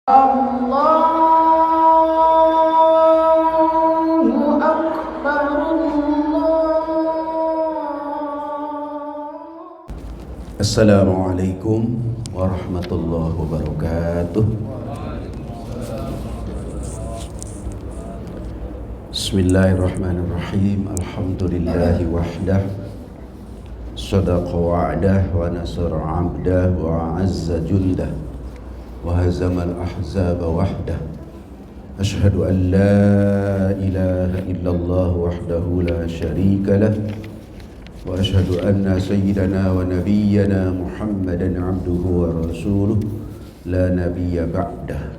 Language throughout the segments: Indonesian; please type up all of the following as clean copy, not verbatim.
Allahu Akbar, Assalamualaikum warahmatullahi wabarakatuh. Bismillahirrahmanirrahim. Alhamdulillahi wahdah, sadaqa wa'dah wa nasara 'abdah wa 'azza jundah wa hazamal ahzaba wahdah. Ashhadu an la ilaha illallah wahdahu la syarika lah wa ashhadu anna sayyidana wa nabiyyana Muhammadan abduhu wa rasuluh la nabiyya ba'dah.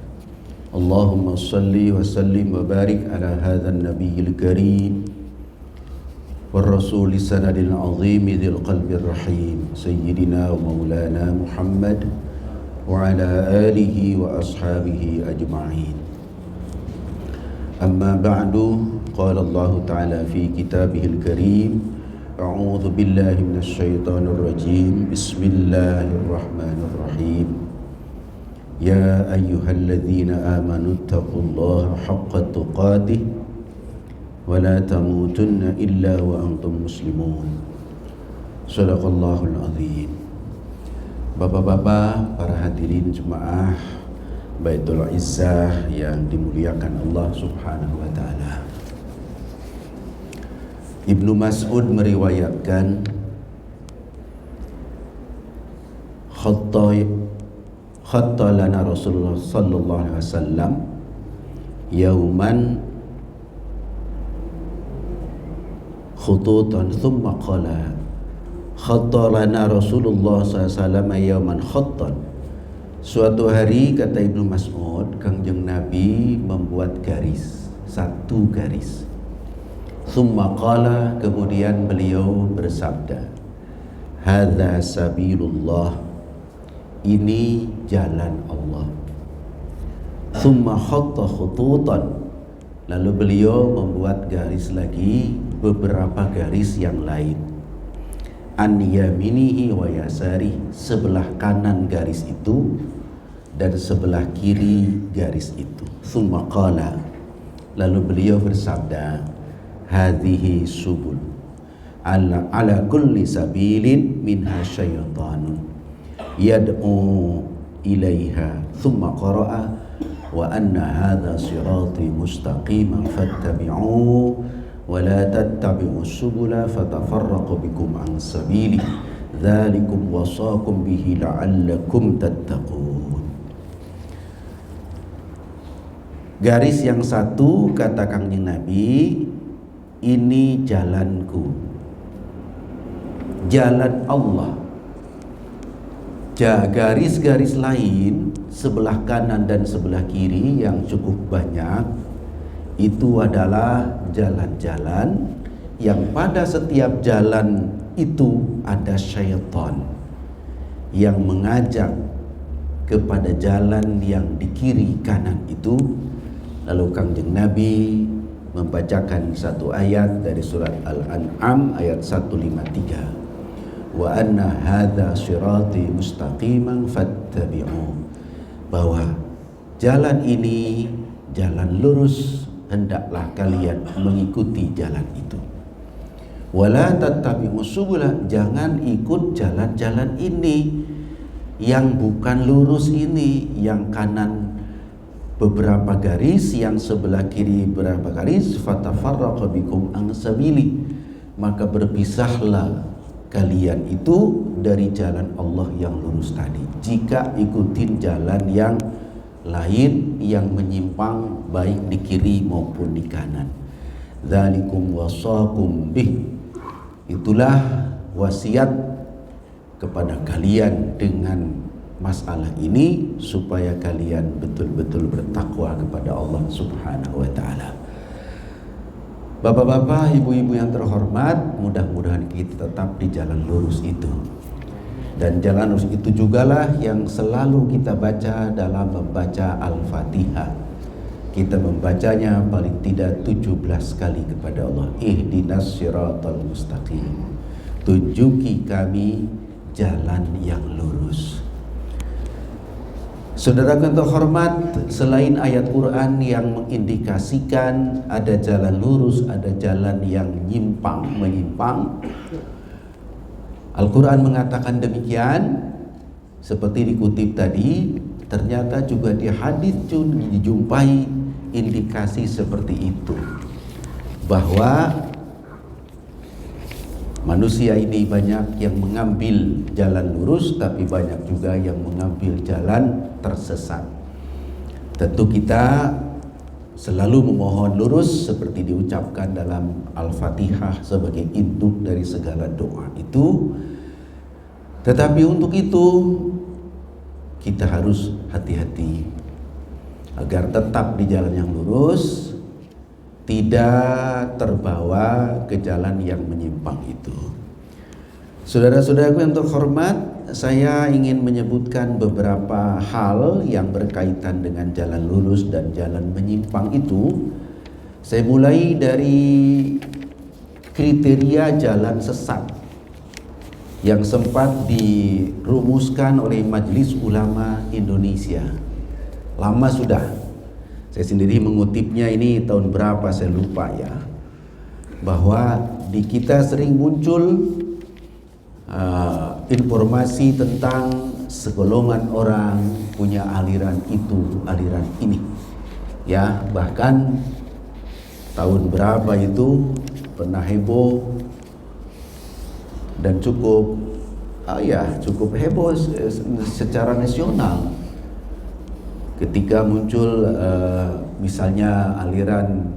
Allahumma salli wa sallim wa barik ala hadzal nabiyil karim war rasul sanadil azim dzil qalbir rahim sayyidina wa maulana Muhammad wa ala alihi wa ashabihi ajma'in. Amma ba'du, qala Allah ta'ala fi kitabihil karim, a'udzu billahi minasy syaithanir rajim. Bismillahirrahmanirrahim. Ya ayyuhalladzina amanu taqullaha haqqa tuqatih wa la tamutunna illa wa antum muslimun. Shadaqallahul azim. Bapak-bapak, para hadirin jemaah Baitul Izzah yang dimuliakan Allah Subhanahu wa taala. Ibnu Mas'ud meriwayatkan khatta lana Rasulullah sallallahu alaihi wasallam yauman khututan thumma qala khatta lana Rasulullah sallallahu alaihi wasallam yauman khattan. Suatu hari, kata Ibnu Mas'ud, Kangjeng Nabi membuat garis, satu garis. Thumma qala, kemudian beliau bersabda, hadza sabilullah, ini jalan Allah. Thumma khatta khututan, lalu beliau membuat garis lagi, beberapa garis yang lain. An yaminihi wa yasari, sebelah kanan garis itu dan sebelah kiri garis itu. Tsumma qala, lalu beliau bersabda, hadhihi subul ala kulli sabilin minha syaitanun yad'u ilaiha. Tsumma qara'a wa anna hadha sirati mustaqiman fattabi'uhu wa la tattabi'us subula fatafarraqu bikum an sabili dzalikum wasaqum bihi la'allakum tattaqun. Garis yang satu, kata Kangjeng Nabi, ini jalanku, jalan Allah. Garis-garis lain sebelah kanan dan sebelah kiri yang cukup banyak, itu adalah jalan-jalan yang pada setiap jalan itu ada syaitan yang mengajak kepada jalan yang di kiri kanan itu. Lalu Kangjeng Nabi membacakan satu ayat dari surat Al-An'am ayat 153. Wa anna hadza sirati mustaqiman fattabi'u, bahwa jalan ini jalan lurus, hendaklah kalian mengikuti jalan itu. Wala tattabi'us subula, jangan ikut jalan-jalan ini yang bukan lurus ini, yang kanan beberapa garis, yang sebelah kiri beberapa garis. Fatafarraqu bikum an sabili, maka berpisahlah kalian itu dari jalan Allah yang lurus tadi, jika ikutin jalan yang lain yang menyimpang, baik di kiri maupun di kanan. Dzalikum wasaqum bih, itulah wasiat kepada kalian dengan masalah ini, supaya kalian betul-betul bertakwa kepada Allah Subhanahu wa taala. Bapak-bapak, ibu-ibu yang terhormat, mudah-mudahan kita tetap di jalan lurus itu. Dan jalan lurus itu jugalah yang selalu kita baca dalam membaca Al-Fatihah. Kita membacanya paling tidak 17 kali kepada Allah. Ihdinas siratal mustaqim, tunjuki kami jalan yang lurus. Saudara yang terhormat, selain ayat Quran yang mengindikasikan ada jalan lurus, ada jalan yang menyimpang, Al-Quran mengatakan demikian. Seperti dikutip tadi, ternyata juga di hadis dijumpai indikasi seperti itu, bahwa manusia ini banyak yang mengambil jalan lurus, tapi banyak juga yang mengambil jalan tersesat. Tentu kita selalu memohon lurus seperti diucapkan dalam Al-Fatihah sebagai induk dari segala doa itu. Tetapi untuk itu kita harus hati-hati agar tetap di jalan yang lurus, tidak terbawa ke jalan yang menyimpang itu. Saudara-saudaraku yang terhormat, saya ingin menyebutkan beberapa hal yang berkaitan dengan jalan lurus dan jalan menyimpang itu. Saya mulai dari kriteria jalan sesat yang sempat dirumuskan oleh Majelis Ulama Indonesia. Lama sudah. Saya sendiri mengutipnya ini tahun berapa saya lupa ya. Bahwa di kita sering muncul informasi tentang segolongan orang punya aliran itu, aliran ini. Ya, bahkan tahun berapa itu pernah heboh dan cukup heboh secara nasional ketika muncul misalnya aliran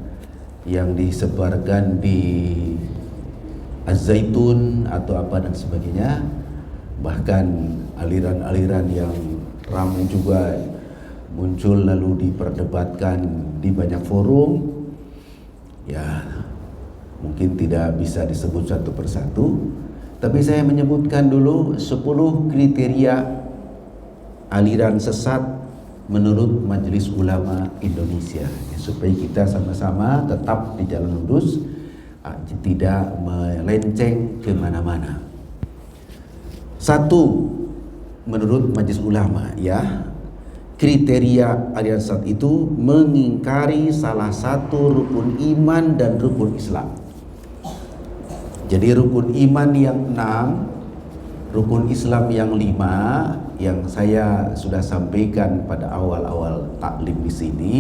yang disebarkan di Az-Zaitun atau apa dan sebagainya, bahkan aliran-aliran yang ramai juga muncul lalu diperdebatkan di banyak forum. Ya, mungkin tidak bisa disebut satu persatu, tapi saya menyebutkan dulu 10 kriteria aliran sesat menurut Majelis Ulama Indonesia, ya, supaya kita sama-sama tetap di jalan lurus, tidak melenceng kemana-mana. 1, menurut Majelis Ulama, ya, kriteria aliran sesat itu mengingkari salah satu rukun iman dan rukun Islam. Jadi rukun iman yang 6, rukun Islam yang 5, yang saya sudah sampaikan pada awal-awal taklim di sini,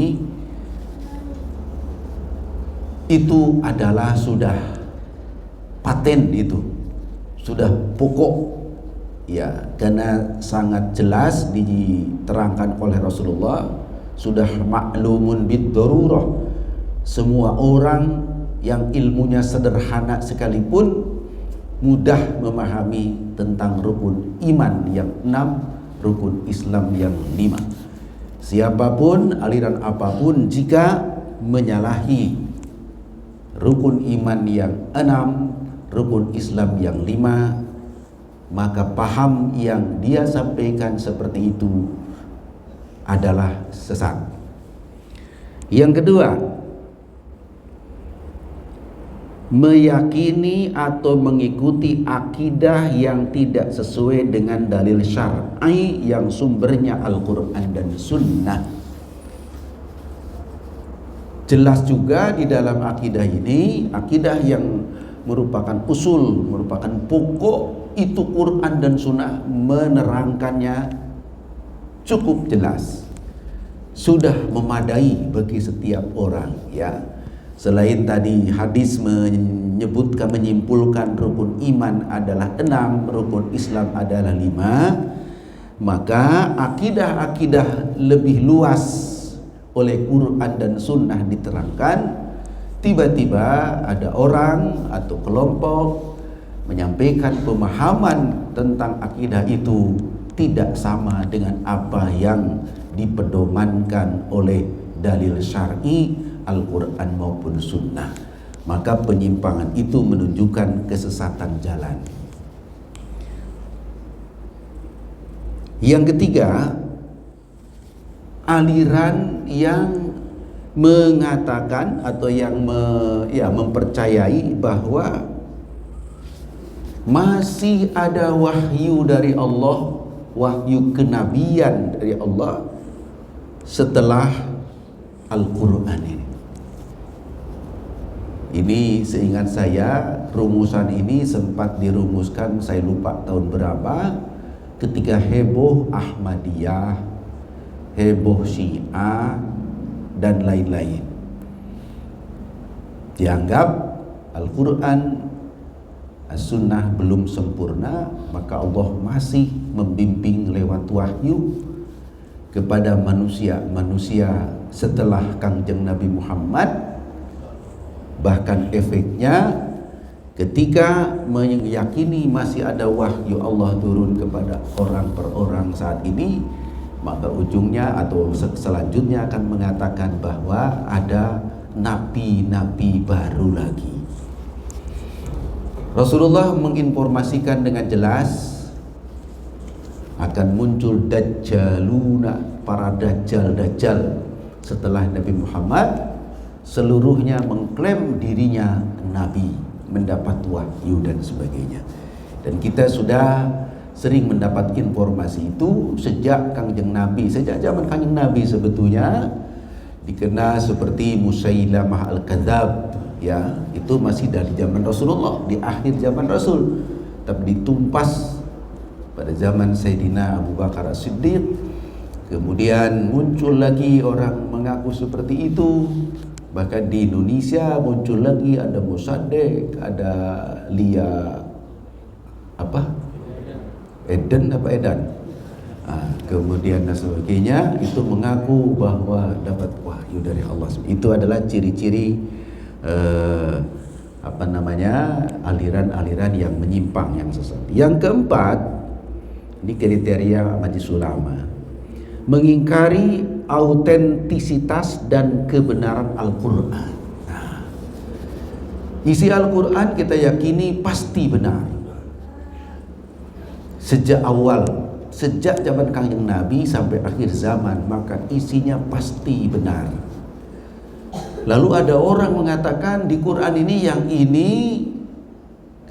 itu adalah sudah paten, itu sudah pokok, ya, karena sangat jelas diterangkan oleh Rasulullah, sudah maklumun bid-darurah. Semua orang yang ilmunya sederhana sekalipun mudah memahami tentang rukun iman yang 6, rukun Islam yang 5. Siapapun, aliran apapun, jika menyalahi rukun iman yang 6, rukun Islam yang 5, maka paham yang dia sampaikan seperti itu adalah sesat. Yang kedua, meyakini atau mengikuti akidah yang tidak sesuai dengan dalil syar'i yang sumbernya Al-Quran dan Sunnah. Jelas juga di dalam akidah ini, akidah yang merupakan usul, merupakan pokok, itu Quran dan Sunnah menerangkannya cukup jelas, sudah memadai bagi setiap orang, ya. Selain tadi hadis menyebutkan, menyimpulkan rukun iman adalah 6, rukun Islam adalah 5, maka akidah-akidah lebih luas oleh Quran dan Sunnah diterangkan. Tiba-tiba ada orang atau kelompok menyampaikan pemahaman tentang akidah itu tidak sama dengan apa yang dipedomankan oleh dalil syar'i Al-Quran maupun Sunnah, maka penyimpangan itu menunjukkan kesesatan jalan. Yang ketiga, aliran yang mengatakan atau yang mempercayai bahwa masih ada wahyu dari Allah wahyu kenabian dari Allah setelah Al-Quran ini. Ini seingat saya rumusan ini sempat dirumuskan, saya lupa tahun berapa, ketika heboh Ahmadiyah, heboh Syiah dan lain-lain. Dianggap Al-Quran, As-Sunnah belum sempurna, maka Allah masih membimbing lewat wahyu kepada manusia setelah Kangjeng Nabi Muhammad. Bahkan efeknya ketika meyakini masih ada wahyu Allah turun kepada orang per orang saat ini, maka ujungnya atau selanjutnya akan mengatakan bahwa ada nabi-nabi baru lagi. Rasulullah menginformasikan dengan jelas akan muncul dajjaluna, para dajjal-dajjal setelah Nabi Muhammad. Seluruhnya mengklaim dirinya nabi, mendapat wahyu dan sebagainya. Dan kita sudah sering mendapat informasi itu sejak Kangjeng Nabi, sejak zaman Kangjeng Nabi sebetulnya dikenal seperti Musailamah Al-Kadzab, ya, itu masih dari zaman Rasulullah, di akhir zaman Rasul, tapi ditumpas pada zaman Sayyidina Abu Bakar As-Siddiq. Kemudian muncul lagi orang mengaku seperti itu. Bahkan di Indonesia muncul lagi, ada Mossadegh, ada Lia Edan. Kemudian dan sebagainya, itu mengaku bahwa dapat wahyu dari Allah. Itu adalah ciri-ciri aliran-aliran yang menyimpang, yang sesat. Yang keempat, ini kriteria Majelis Ulama, mengingkari autentisitas dan kebenaran Al-Quran. Isi Al-Quran kita yakini pasti benar. Sejak awal, sejak zaman Kangjeng Nabi sampai akhir zaman, maka isinya pasti benar. Lalu ada orang mengatakan di Quran ini yang ini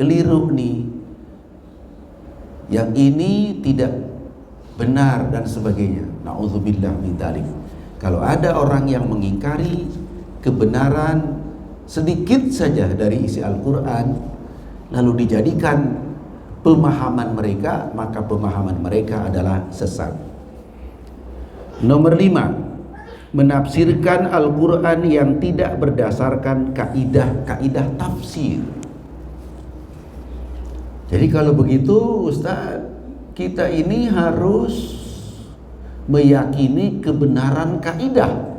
keliru nih, yang ini tidak benar dan sebagainya. Na'udzubillah min dzalik. Kalau ada orang yang mengingkari kebenaran sedikit saja dari isi Al-Quran, lalu dijadikan pemahaman mereka, maka pemahaman mereka adalah sesat. Nomor 5, menafsirkan Al-Quran yang tidak berdasarkan kaidah tafsir. Jadi kalau begitu Ustaz, kita ini harus meyakini kebenaran kaidah.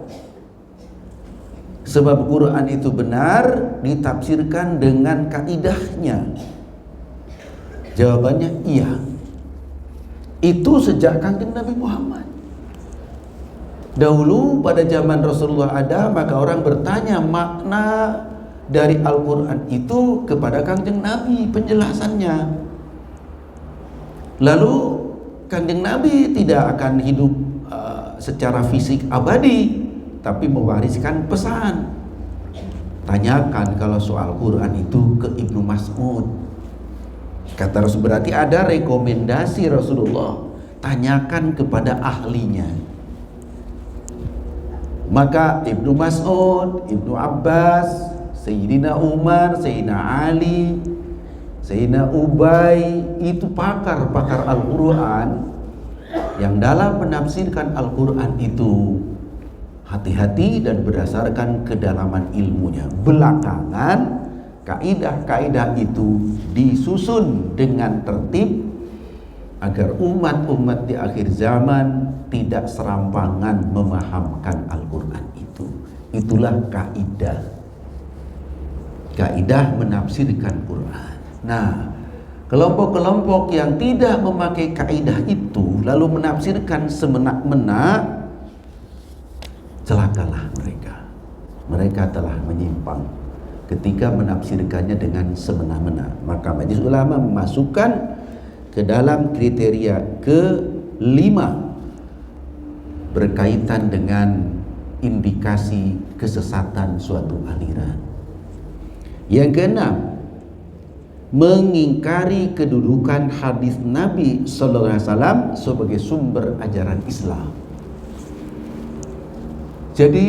Sebab Quran itu benar ditafsirkan dengan kaidahnya. Jawabannya iya. Itu sejak Kangjeng Nabi Muhammad. Dahulu pada zaman Rasulullah ada, maka orang bertanya makna dari Al-Quran itu kepada Kangjeng Nabi, penjelasannya. Lalu Kangjeng Nabi tidak akan hidup secara fisik abadi, tapi mewariskan pesan. Tanyakan kalau soal Quran itu ke Ibnu Mas'ud. Kata Rasul, berarti ada rekomendasi Rasulullah, tanyakan kepada ahlinya. Maka Ibnu Mas'ud, Ibnu Abbas, Sayyidina Umar, Sayyidina Ali, Sayyidina Ubay, itu pakar-pakar Al-Quran yang dalam menafsirkan Al-Quran itu hati-hati dan berdasarkan kedalaman ilmunya. Belakangan kaidah-kaidah itu disusun dengan tertib agar umat-umat di akhir zaman tidak serampangan memahamkan Al-Quran itu. Itulah kaidah menafsirkan Quran. Nah, kelompok-kelompok yang tidak memakai kaidah itu lalu menafsirkan semena-mena, celakalah mereka. Mereka telah menyimpang ketika menafsirkannya dengan semena-mena. Maka Majelis Ulama memasukkan ke dalam kriteria ke-5 berkaitan dengan indikasi kesesatan suatu aliran. Yang ke-6, mengingkari kedudukan hadis Nabi sallallahu alaihi wasallam sebagai sumber ajaran Islam. Jadi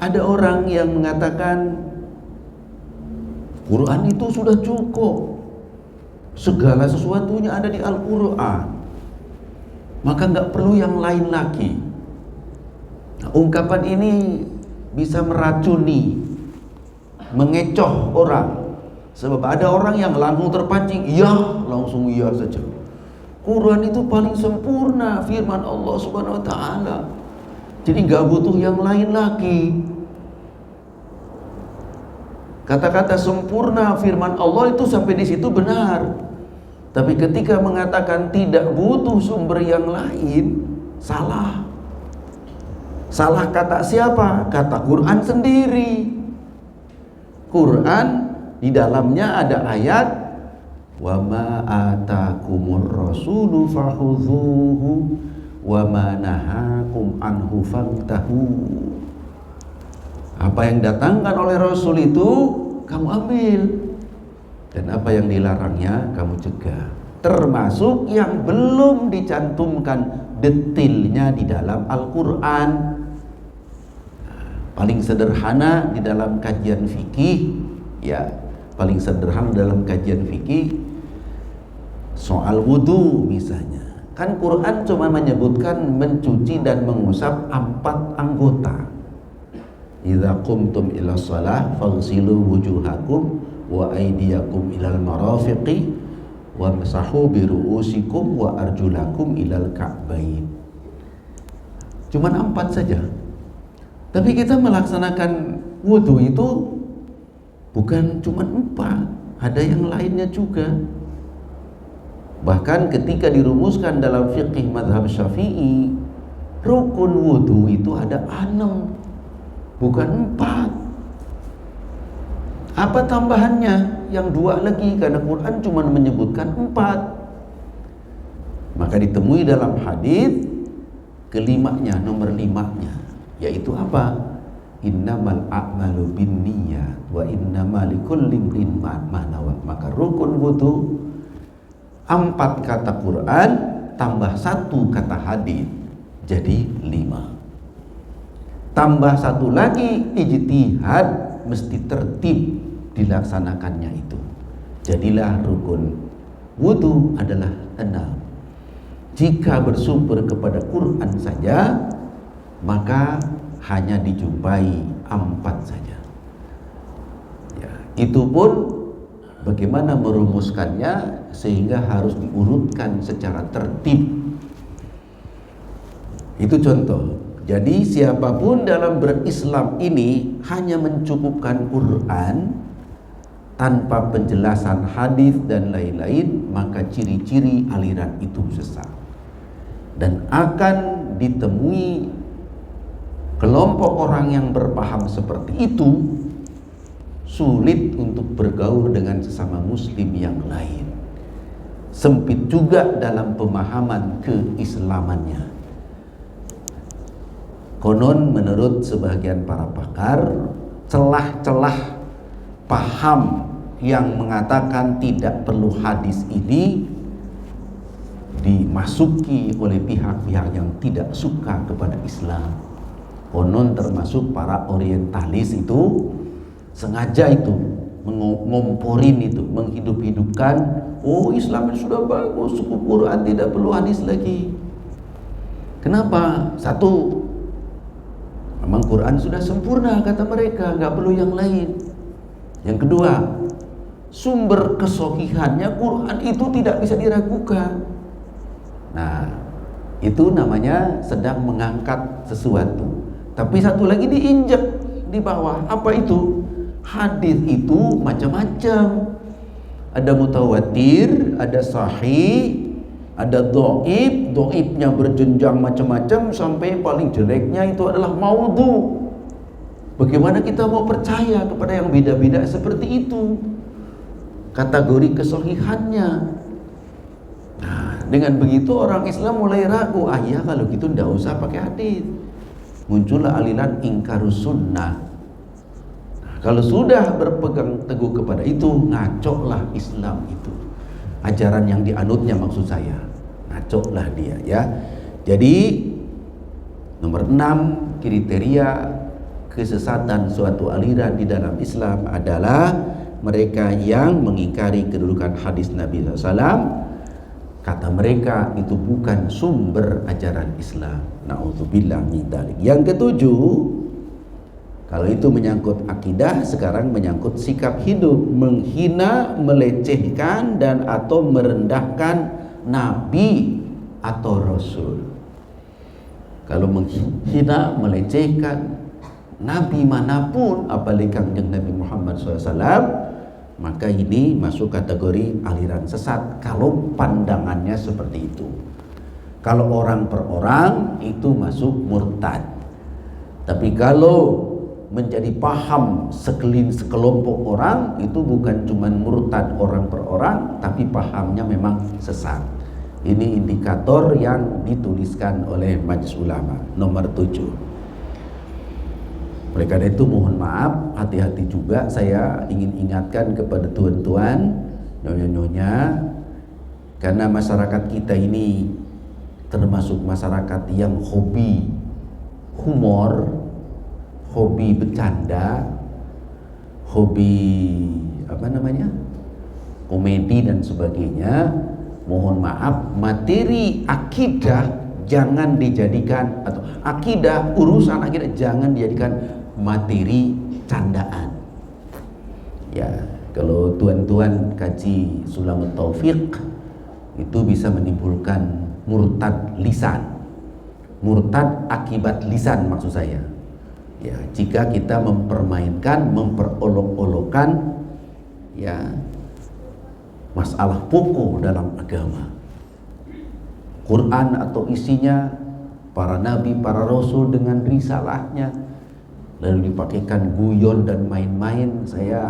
ada orang yang mengatakan Quran itu sudah cukup, segala sesuatunya ada di Al-Quran, maka nggak perlu yang lain lagi. Nah, ungkapan ini bisa meracuni, mengecoh orang. Sebab ada orang yang langsung terpancing, iya, langsung iya saja. Quran itu paling sempurna firman Allah Subhanahu wa taala. Jadi enggak butuh yang lain lagi. Kata-kata sempurna firman Allah itu sampai di situ benar. Tapi ketika mengatakan tidak butuh sumber yang lain, salah. Salah kata siapa? Kata Quran sendiri. Quran di dalamnya ada ayat wa ma atakumur rasulu fakhudhuhu wa ma nahakum anhu fantahu. Apa yang datangkan oleh Rasul itu kamu ambil, dan apa yang dilarangnya kamu cegah, termasuk yang belum dicantumkan detailnya di dalam Al-Quran. Paling sederhana di dalam kajian fikih, ya, paling sederhana dalam kajian fikih soal wudu misalnya. Kan Quran cuma menyebutkan mencuci dan mengusap 4 anggota. Idza qumtum ila shalah faghsilu wujuhakum wa aydiyakum ilal marafiqi wamsahu bi ru'usikum wa arjulakum ilal ka'bain. Cuma 4 saja. Tapi kita melaksanakan wudu itu bukan cuma 4, ada yang lainnya juga. Bahkan ketika dirumuskan dalam fiqih mazhab Syafi'i, rukun wudu itu ada 6, bukan 4. Apa tambahannya? Yang 2 lagi, karena Quran cuma menyebutkan 4. Maka ditemui dalam hadis kelimanya, nomor 5-nya, yaitu apa? Innamal a'malu binniyat wa innamal likulli imrin ma nawa. Maka rukun wudu 4 kata Quran tambah 1 kata hadis jadi 5. Tambah 1 lagi ijtihad, mesti tertib dilaksanakannya itu. Jadilah rukun wudu adalah 6. Jika bersumber kepada Quran saja, maka hanya dijumpai 4 saja. Ya, itu pun bagaimana merumuskannya sehingga harus diurutkan secara tertib. Itu contoh. Jadi siapapun dalam berislam ini hanya mencukupkan Quran tanpa penjelasan hadis dan lain-lain, maka ciri-ciri aliran itu sesat. Dan akan ditemui kelompok orang yang berpaham seperti itu sulit untuk bergaul dengan sesama muslim yang lain. Sempit juga dalam pemahaman keislamannya. Konon menurut sebagian para pakar, celah-celah paham yang mengatakan tidak perlu hadis ini dimasuki oleh pihak-pihak yang tidak suka kepada Islam. Konon termasuk para orientalis itu sengaja itu ngomporin itu, menghidup-hidupkan, oh Islam itu sudah bagus, cukup Quran, tidak perlu hadis lagi. Kenapa? Satu, memang Quran sudah sempurna kata mereka, nggak perlu yang lain. Yang kedua, sumber kesohihannya Quran itu tidak bisa diragukan. Nah, itu namanya sedang mengangkat sesuatu. Tapi satu lagi diinjak di bawah. Apa itu? Hadis itu macam-macam. Ada mutawatir, ada sahih, ada dhaif. Dhaifnya berjenjang macam-macam sampai paling jeleknya itu adalah maudhu. Bagaimana kita mau percaya kepada yang beda-beda seperti itu? Kategori kesahihannya. Nah, dengan begitu orang Islam mulai ragu. Ah ya, kalau gitu ndak usah pakai hadis. Muncullah aliran ingkarus sunnah. Nah, Kalau sudah berpegang teguh kepada itu, ngacolah Islam itu. Ajaran yang dianutnya maksud saya. Ngacolah dia ya. Jadi nomor 6 kriteria kesesatan suatu aliran di dalam Islam adalah mereka yang mengingkari kedudukan hadis Nabi SAW. Kata mereka itu bukan sumber ajaran Islam. Na'udzubillah min dzalik. Yang ketujuh, kalau itu menyangkut akidah, sekarang menyangkut sikap hidup, menghina, melecehkan dan atau merendahkan nabi atau rasul. Kalau menghina, melecehkan nabi manapun, apalagi kanjeng Nabi Muhammad SAW, maka ini masuk kategori aliran sesat kalau pandangannya seperti itu. Kalau orang per orang itu masuk murtad. Tapi kalau menjadi paham sekelompok orang, itu bukan cuma murtad orang per orang, tapi pahamnya memang sesat. Ini indikator yang dituliskan oleh Majelis Ulama nomor 7. Oleh karena itu mohon maaf, hati-hati juga saya ingin ingatkan kepada tuan-tuan, nyonya-nyonya, karena masyarakat kita ini termasuk masyarakat yang hobi humor, hobi bercanda, hobi komedi dan sebagainya. Mohon maaf, materi akidah jangan dijadikan, atau urusan akidah jangan dijadikan materi candaan. Ya, kalau tuan-tuan kaji Sulamut Taufiq itu bisa menimbulkan murtad lisan. Murtad akibat lisan maksud saya. Ya, jika kita mempermainkan, memperolok-olokkan ya masalah pokok dalam agama, Quran atau isinya, para nabi, para rasul dengan risalahnya, lalu dipakaikan guyon dan main-main, saya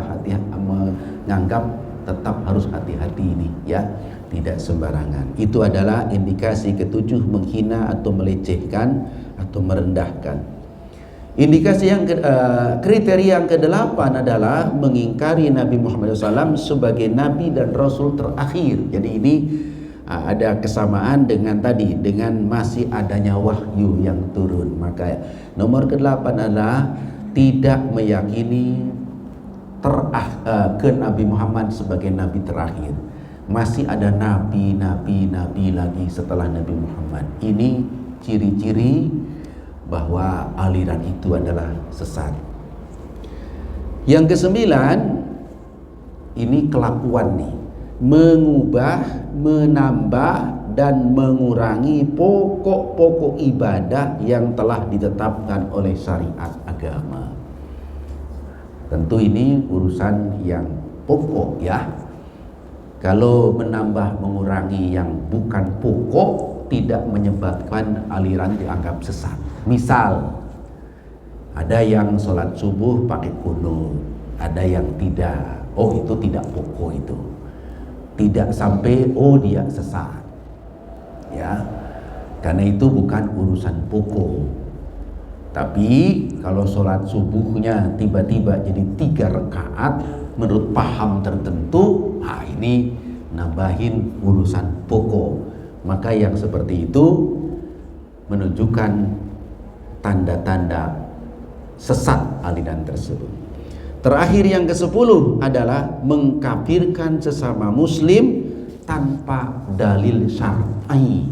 menganggap tetap harus hati-hati ini ya, tidak sembarangan. Itu adalah indikasi ketujuh, menghina atau melecehkan atau merendahkan. Indikasi yang kriteria yang ke-8 adalah mengingkari Nabi Muhammad SAW sebagai Nabi dan Rasul terakhir. Jadi ini ada kesamaan dengan tadi, dengan masih adanya wahyu yang turun. Maka nomor ke-8 adalah tidak meyakini ke Nabi Muhammad sebagai Nabi terakhir. Masih ada nabi lagi setelah Nabi Muhammad. Ini ciri-ciri bahwa aliran itu adalah sesat. Yang ke-9, ini kelakuan nih, mengubah, menambah dan mengurangi pokok-pokok ibadah yang telah ditetapkan oleh syariat agama. Tentu ini urusan yang pokok ya. Kalau menambah, mengurangi yang bukan pokok, tidak menyebabkan aliran dianggap sesat. Misal, ada yang sholat subuh pakai kunut, ada yang tidak. Oh, itu tidak pokok itu. Tidak sampai dia sesat. Ya. Karena itu bukan urusan pokok. Tapi kalau sholat subuhnya tiba-tiba jadi 3 rakaat menurut paham tertentu, ini nambahin urusan pokok. Maka yang seperti itu menunjukkan tanda-tanda sesat aliran tersebut. Terakhir yang ke-10 adalah mengkafirkan sesama muslim tanpa dalil syar'i.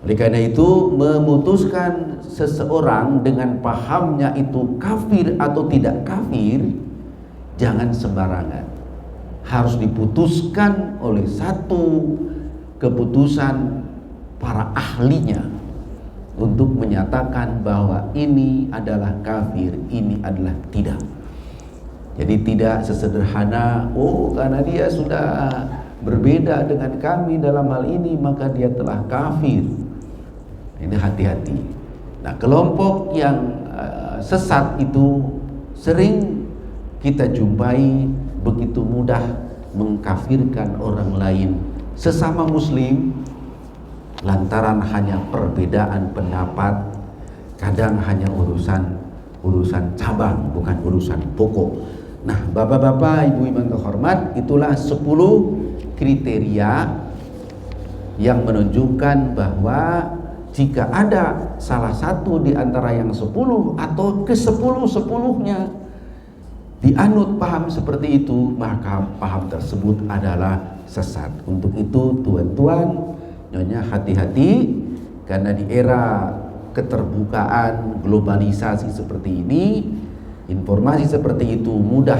Oleh karena itu, memutuskan seseorang dengan pahamnya itu kafir atau tidak kafir jangan sembarangan. Harus diputuskan oleh satu keputusan para ahlinya untuk menyatakan bahwa ini adalah kafir, ini adalah tidak. Jadi tidak sesederhana, karena dia sudah berbeda dengan kami dalam hal ini maka dia telah kafir. Ini hati-hati. Nah, kelompok yang sesat itu sering kita jumpai begitu mudah mengkafirkan orang lain sesama muslim lantaran hanya perbedaan pendapat, kadang hanya urusan urusan cabang, bukan urusan pokok. Nah, bapak-bapak, ibu-ibu yang terhormat, itulah 10 kriteria yang menunjukkan bahwa jika ada salah satu di antara yang 10 atau ke-10-10-nya dianut paham seperti itu, maka paham tersebut adalah sesat. Untuk itu tuan-tuan, nyonya, hati-hati, karena di era keterbukaan, globalisasi seperti ini, informasi seperti itu mudah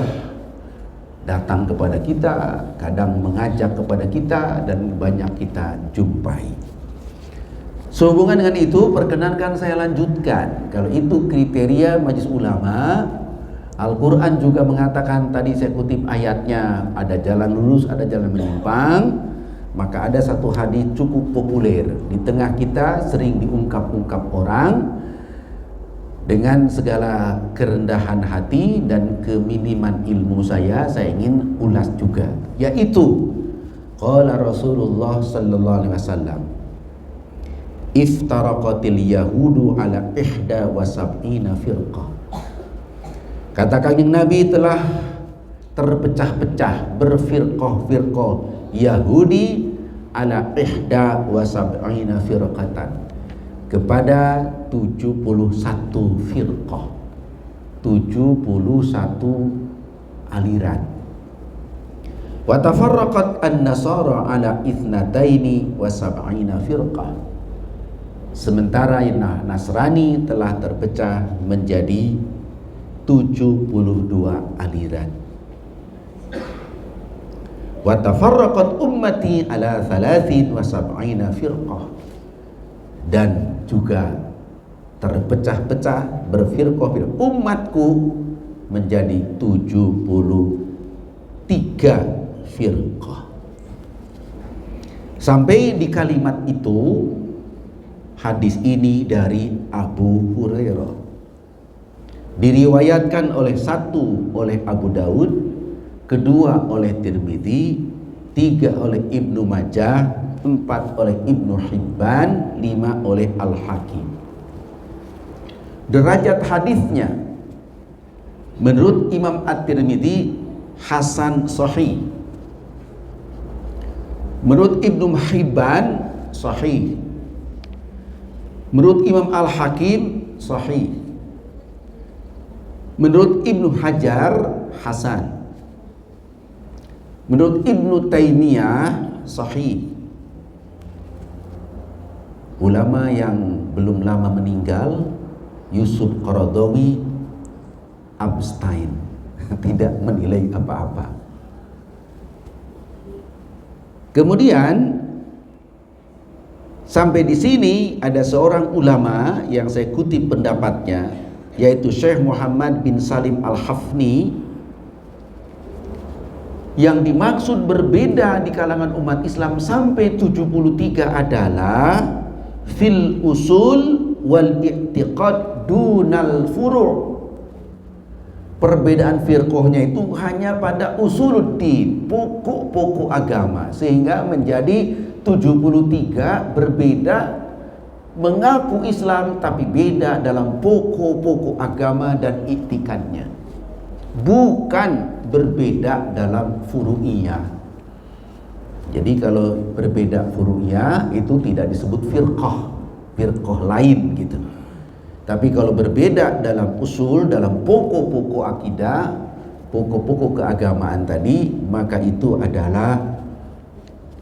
datang kepada kita, kadang mengajak kepada kita, dan banyak kita jumpai. Sehubungan dengan itu, perkenankan saya lanjutkan. Kalau itu kriteria Majelis Ulama, Al-Quran juga mengatakan, tadi saya kutip ayatnya, ada jalan lurus, ada jalan menyimpang. Maka ada satu hadis cukup populer di tengah kita, sering diungkap-ungkap orang dengan segala kerendahan hati dan keminiman ilmu saya ingin ulas juga, yaitu qala Rasulullah sallallahu alaihi wasallam, iftaraqatil yahudu ala ihda wa sab'ina firqah. Kata Kanjeng Nabi, telah terpecah-pecah, berfirqah-firqah Yahudi ala ihda wa sab'ina firqatan, kepada 71 firqah, 71 aliran. Wa tafarraqat an-nasara ala ithnataini wa sab'ina firqah, sementara Nasrani telah terpecah menjadi 72 aliran. Wa tafarraqat ummati ala 73 firqah, dan juga terpecah-pecah, berfirqah umatku menjadi 73 firqah. Sampai di kalimat itu, hadis ini dari Abu Hurairah, diriwayatkan satu oleh Abu Daud, kedua oleh Tirmidzi, tiga oleh Ibnu Majah, 4 oleh Ibnu Hibban, 5 oleh Al-Hakim. Derajat hadisnya menurut Imam At-Tirmidzi hasan sahih, menurut Ibnu Hibban sahih, menurut Imam Al-Hakim sahih, menurut Ibnu Hajar hasan, menurut Ibnu Taimiyah sahih. Ulama yang belum lama meninggal, Yusuf Qaradawi, abstain, tidak menilai apa-apa. Kemudian sampai di sini ada seorang ulama yang saya kutip pendapatnya, yaitu Syekh Muhammad bin Salim Al-Hafni, yang dimaksud berbeda di kalangan umat Islam sampai 73 adalah fil usul wal i'tiqad dunal furu'. Perbedaan firqahnya itu hanya pada usuluddin, pokok-pokok agama, sehingga menjadi 73 berbeda, mengaku Islam tapi beda dalam pokok-pokok agama dan i'tikadnya, bukan berbeda dalam furu'iyah. Jadi kalau berbeda furu'iyah itu tidak disebut firqah lain gitu. Tapi kalau berbeda dalam usul, dalam pokok-pokok akidah, pokok-pokok keagamaan tadi, maka itu adalah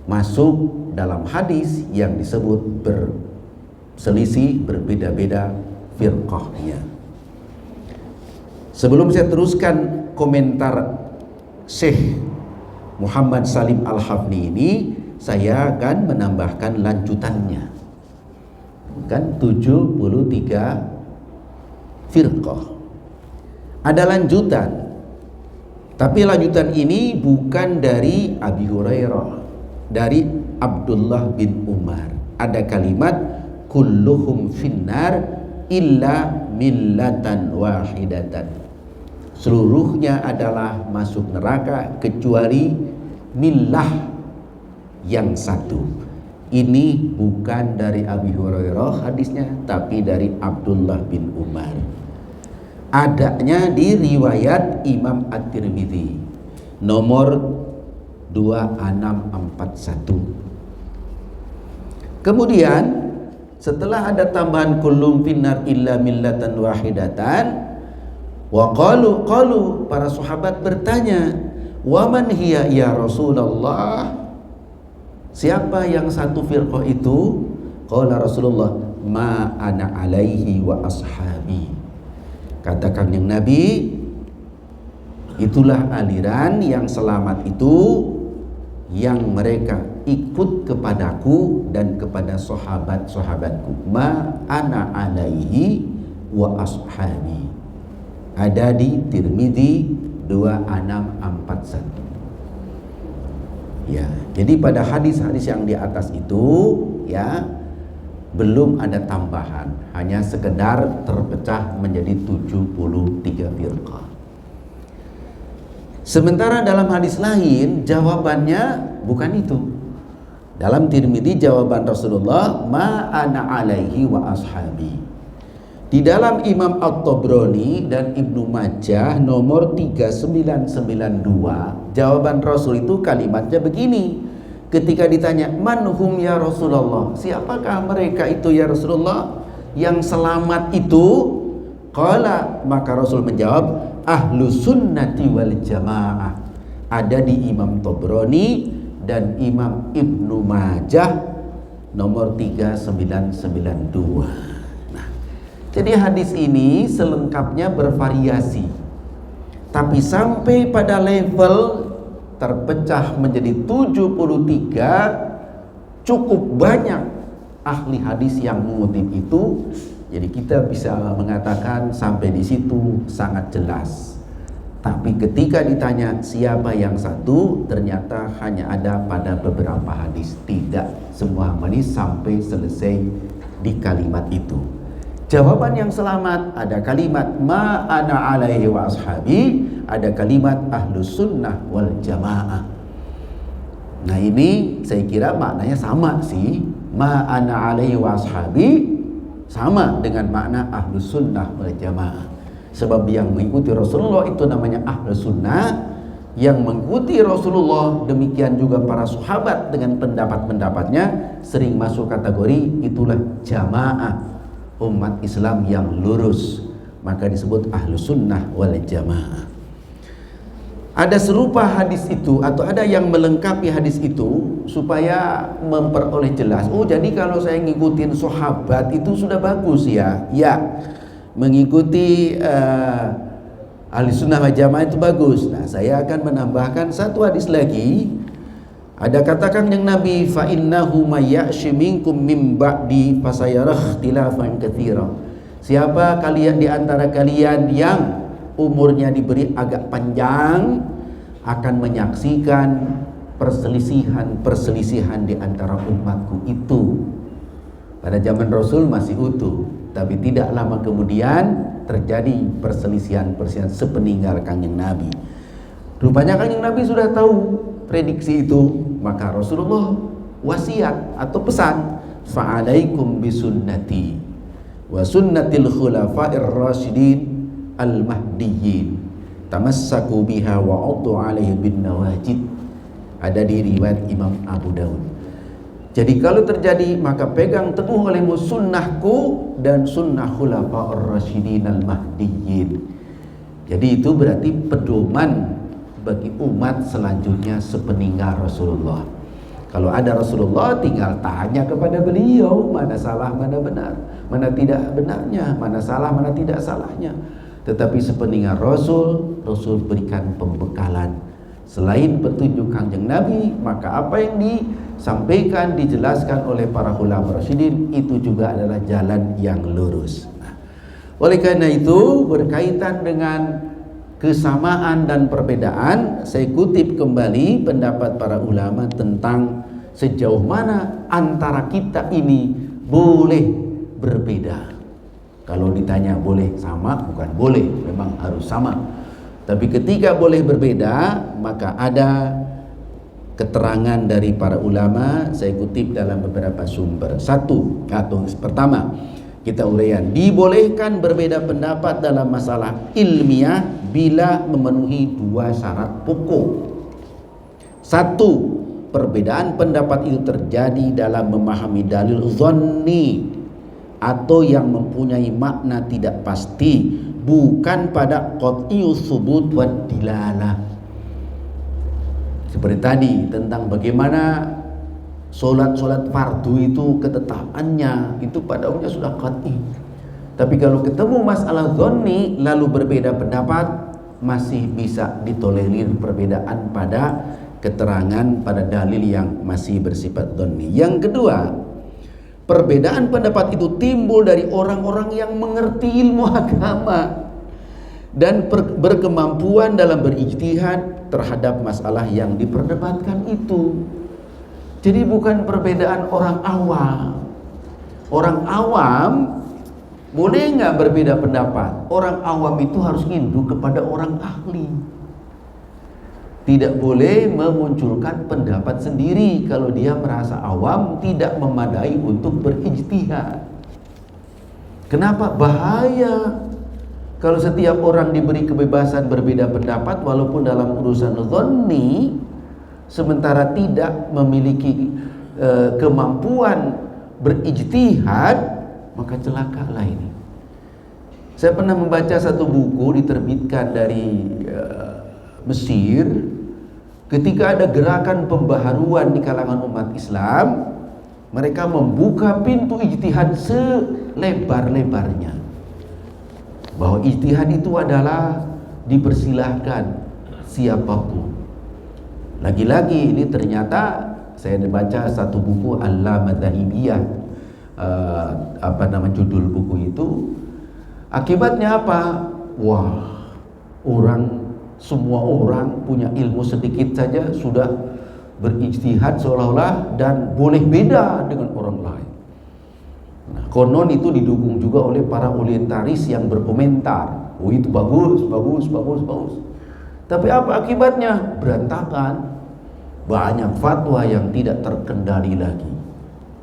masuk dalam hadis yang disebut berselisih, berbeda-beda firqahnya. Sebelum saya teruskan komentar Syekh Muhammad Salim Al-Hafni ini, saya akan menambahkan lanjutannya. Kan 73 firqah. Ada lanjutan. Tapi lanjutan ini bukan dari Abi Hurairah, dari Abdullah bin Umar. Ada kalimat kulluhum finnar illa millatan wahidatan. Seluruhnya adalah masuk neraka kecuali millah yang satu. Ini bukan dari Abi Hurairah hadisnya, tapi dari Abdullah bin Umar. adanya di riwayat Imam At-Tirmidzi nomor 2641. Kemudian setelah ada tambahan kullum finnar illa millatan wahidatan, wa qalu para sahabat bertanya, wa man hiya ya Rasulullah, siapa yang satu firqah itu? Qala Rasulullah, ma ana alaihi wa ashabi. Katakan yang Nabi, itulah aliran yang selamat itu, yang mereka ikut kepadaku dan kepada sahabat-sahabatku. Ma ana alaihi wa ashabi. Ada di Tirmidzi 2641. Ya, jadi pada hadis-hadis yang di atas itu ya belum ada tambahan, hanya sekedar terpecah menjadi 73 firqah. Sementara dalam hadis lain jawabannya bukan itu. Dalam Tirmidzi jawaban Rasulullah, ma ana alaihi wa ashabi. Di dalam Imam At-Tabrani dan Ibnu Majah nomor 3992, jawaban Rasul itu kalimatnya begini. Ketika ditanya, manhum ya Rasulullah, siapakah mereka itu ya Rasulullah yang selamat itu? Qala, maka Rasul menjawab, ahlu sunnati wal jamaah. Ada di Imam Tabrani dan Imam Ibnu Majah nomor 3992. Jadi hadis ini selengkapnya bervariasi, tapi sampai pada level terpecah menjadi 73, cukup banyak ahli hadis yang mengutip itu. Jadi kita bisa mengatakan sampai di situ sangat jelas. Tapi ketika ditanya siapa yang satu, ternyata hanya ada pada beberapa hadis, tidak semua hadis sampai selesai di kalimat itu. Jawaban yang selamat ada kalimat ma ana alaihi wa ashabi, ada kalimat ahlus sunnah wal jamaah. Nah ini saya kira maknanya sama sih. Ma ana alaihi wa ashabi sama dengan makna ahlus sunnah wal jamaah. Sebab yang mengikuti Rasulullah itu namanya ahlus sunnah, yang mengikuti Rasulullah demikian juga para sahabat dengan pendapat-pendapatnya sering masuk kategori itulah jamaah, umat Islam yang lurus, maka disebut ahlus sunnah wal jamaah. Ada serupa hadis itu atau ada yang melengkapi hadis itu supaya memperoleh jelas. Oh jadi kalau saya ngikutin sahabat itu sudah bagus ya. Ya, mengikuti ahli sunnah wal jamaah itu bagus. Nah saya akan menambahkan satu hadis lagi. Ada katakan yang Nabi, fa innahu may ya'shi minkum min ba'di fasayarah ikhtilafan katsira. Siapa kalian di antara kalian yang umurnya diberi agak panjang akan menyaksikan perselisihan di antara umatku itu. Pada zaman Rasul masih utuh, tapi tidak lama kemudian terjadi perselisihan sepeninggal Kanjeng Nabi. Rupanya Kanjeng Nabi sudah tahu prediksi itu, maka Rasulullah wasiat atau pesan, fa'alaikum bisunnati wa sunnatil khulafa'ir rasyidin al-mahdiyyin tamassaku biha wa 'addu 'alaihi bin nawajid. Ada di riwayat Imam Abu Daud. Jadi kalau terjadi maka pegang teguh olehmu sunnahku dan sunnah khulafa'ir rasyidin al-mahdiyyin. Jadi itu berarti pedoman bagi umat selanjutnya sepeninggal Rasulullah. Kalau ada Rasulullah tinggal tanya kepada beliau mana salah mana benar, mana tidak benarnya, mana salah mana tidak salahnya. Tetapi sepeninggal Rasul berikan pembekalan. Selain petunjuk Kanjeng Nabi, maka apa yang disampaikan, dijelaskan oleh para ulama rasyidin itu juga adalah jalan yang lurus. Nah, oleh karena itu berkaitan dengan kesamaan dan perbedaan, saya kutip kembali pendapat para ulama tentang sejauh mana antara kita ini boleh berbeda. Kalau ditanya boleh sama, bukan boleh, memang harus sama. Tapi ketika boleh berbeda, maka ada keterangan dari para ulama, saya kutip dalam beberapa sumber. Pertama, Kita uraian. Dibolehkan berbeda pendapat dalam masalah ilmiah bila memenuhi dua syarat pokok. Satu, perbedaan pendapat itu terjadi dalam memahami dalil dhanni atau yang mempunyai makna tidak pasti, bukan pada qat'iyus subut wa dilalah. Seperti tadi tentang bagaimana solat fardu itu ketetapannya itu pada umumnya sudah qat'i. Tapi kalau ketemu masalah dhanni lalu berbeda pendapat, masih bisa ditolerir perbedaan pada keterangan pada dalil yang masih bersifat dhanni. Yang kedua, perbedaan pendapat itu timbul dari orang-orang yang mengerti ilmu agama dan berkemampuan dalam berijtihad terhadap masalah yang diperdebatkan itu. Jadi bukan perbedaan orang awam. Orang awam boleh nggak berbeda pendapat? Orang awam itu harus nginduk kepada orang ahli. Tidak boleh memunculkan pendapat sendiri kalau dia merasa awam, tidak memadai untuk berijtihad. Kenapa? Bahaya kalau setiap orang diberi kebebasan berbeda pendapat walaupun dalam urusan dhanni, sementara tidak memiliki kemampuan berijtihad, maka celakalah ini. Saya pernah membaca satu buku diterbitkan dari Mesir. Ketika ada gerakan pembaharuan di kalangan umat Islam, mereka membuka pintu ijtihad selebar-lebarnya, bahwa ijtihad itu adalah dipersilahkan siapapun. Lagi-lagi ini ternyata saya baca satu buku Al-Madhahibiyah, judul buku itu. Akibatnya apa? Wah, semua orang punya ilmu sedikit saja sudah berijtihad seolah-olah dan boleh beda dengan orang lain. Nah, konon itu didukung juga oleh para orientalis yang berkomentar, oh itu bagus. Tapi apa akibatnya? Berantakan. Banyak fatwa yang tidak terkendali lagi.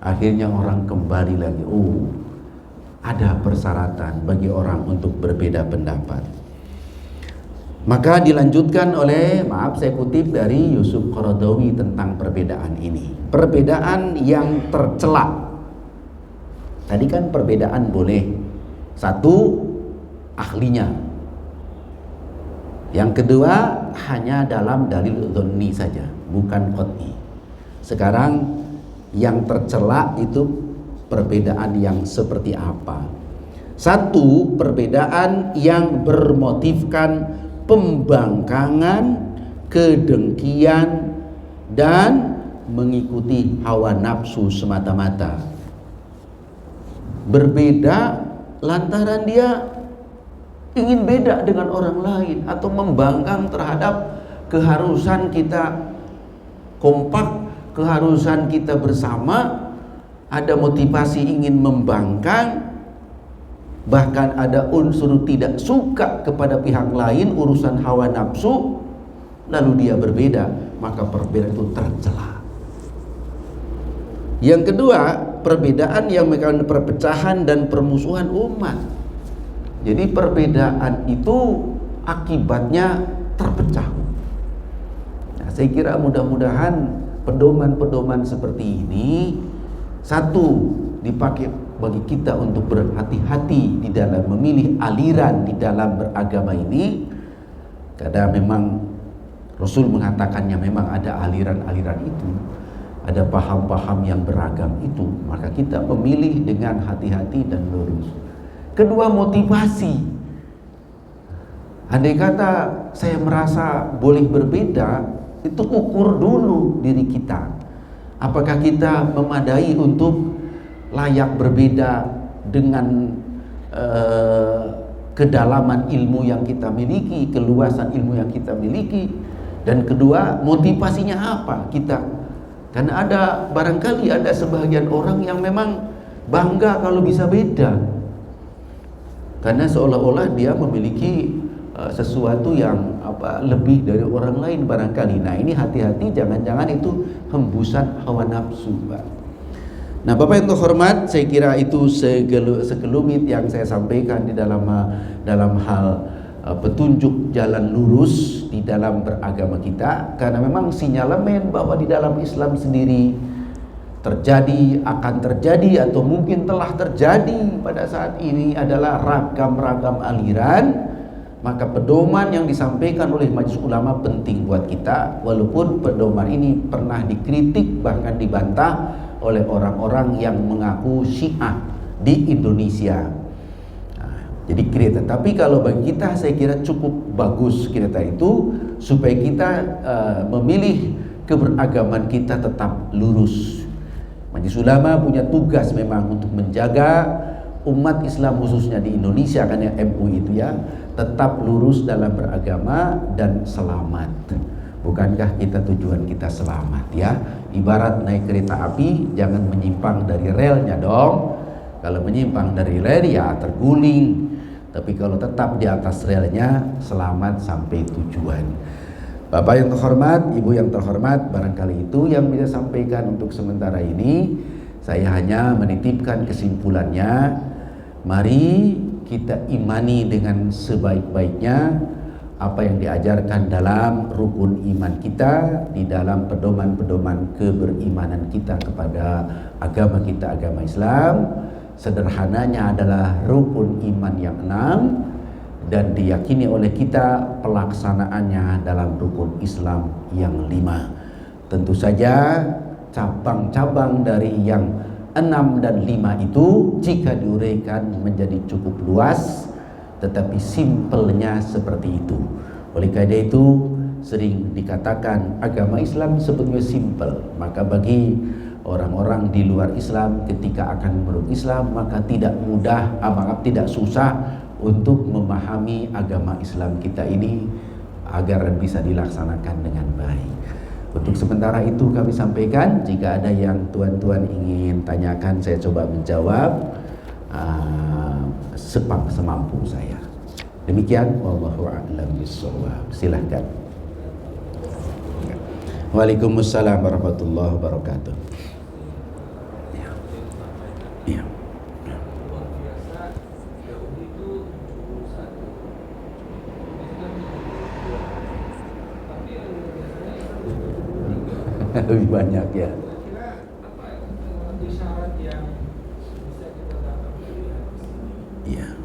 Akhirnya orang kembali lagi, ada persyaratan bagi orang untuk berbeda pendapat. Maka dilanjutkan oleh, saya kutip dari Yusuf Qaradawi tentang perbedaan ini. Perbedaan yang tercela. Tadi kan perbedaan boleh. Satu, ahlinya. Yang kedua, hanya dalam dalil dhanni saja, bukan qat'i. Sekarang yang tercela itu perbedaan yang seperti apa? Satu, perbedaan yang bermotifkan pembangkangan, kedengkian, dan mengikuti hawa nafsu semata-mata. Berbeda lantaran dia ingin beda dengan orang lain atau membangkang terhadap keharusan kita kompak, keharusan kita bersama, ada motivasi ingin membangkang, bahkan ada unsur tidak suka kepada pihak lain, urusan hawa nafsu, lalu dia berbeda, maka perbedaan itu tercela. Yang kedua, perbedaan yang menyebabkan perpecahan dan permusuhan umat. Jadi perbedaan itu akibatnya terpecah. Nah, saya kira mudah-mudahan pedoman-pedoman seperti ini, satu, dipakai bagi kita untuk berhati-hati di dalam memilih aliran di dalam beragama ini, karena memang Rasul mengatakannya memang ada aliran-aliran itu, ada paham-paham yang beragam itu, maka kita memilih dengan hati-hati dan lurus. Kedua, motivasi. Andai kata saya merasa boleh berbeda, itu ukur dulu diri kita. Apakah kita memadai untuk layak berbeda dengan kedalaman ilmu yang kita miliki, keluasan ilmu yang kita miliki. Dan kedua, motivasinya apa kita? Karena barangkali ada sebagian orang yang memang bangga kalau bisa beda, karena seolah-olah dia memiliki sesuatu yang lebih dari orang lain barangkali. Nah, ini hati-hati, jangan-jangan itu hembusan hawa nafsu, Pak. Nah, Bapak yang terhormat, saya kira itu sekelumit yang saya sampaikan di dalam hal petunjuk jalan lurus di dalam beragama kita, karena memang sinyalemen bahwa di dalam Islam sendiri akan terjadi atau mungkin telah terjadi pada saat ini adalah ragam-ragam aliran. Maka pedoman yang disampaikan oleh Majelis Ulama penting buat kita, walaupun pedoman ini pernah dikritik bahkan dibantah oleh orang-orang yang mengaku Syiah di Indonesia. Jadi kereta, tapi kalau bagi kita saya kira cukup bagus kereta itu, supaya kita memilih keberagaman kita tetap lurus. Majelis Ulama punya tugas memang untuk menjaga umat Islam khususnya di Indonesia, kan ya, MUI itu ya, tetap lurus dalam beragama dan selamat. Bukankah tujuan kita selamat ya? Ibarat naik kereta api, jangan menyimpang dari relnya dong. Kalau menyimpang dari rel ya terguling. Tapi kalau tetap di atas relnya, selamat sampai tujuan. Bapak yang terhormat, Ibu yang terhormat, barangkali itu yang bisa sampaikan untuk sementara ini. Saya hanya menitipkan kesimpulannya. Mari kita imani dengan sebaik-baiknya apa yang diajarkan dalam rukun iman kita, di dalam pedoman-pedoman keberimanan kita kepada agama kita, agama Islam. Sederhananya adalah rukun iman yang 6 dan diyakini oleh kita pelaksanaannya dalam rukun Islam yang 5. Tentu saja cabang-cabang dari yang 6 dan 5 itu jika diuraikan menjadi cukup luas, tetapi simpelnya seperti itu. Oleh karena itu sering dikatakan agama Islam sebetulnya simpel. Maka bagi orang-orang di luar Islam ketika akan memeluk Islam, maka tidak tidak susah untuk memahami agama Islam kita ini agar bisa dilaksanakan dengan baik. Untuk sementara itu kami sampaikan. Jika ada yang tuan-tuan ingin tanyakan, saya coba menjawab semampu saya. Demikian, wallahu a'lam bishawab. Silahkan. Waalaikumsalam warahmatullahi wabarakatuh. Ya. Lebih banyak ya. Iya.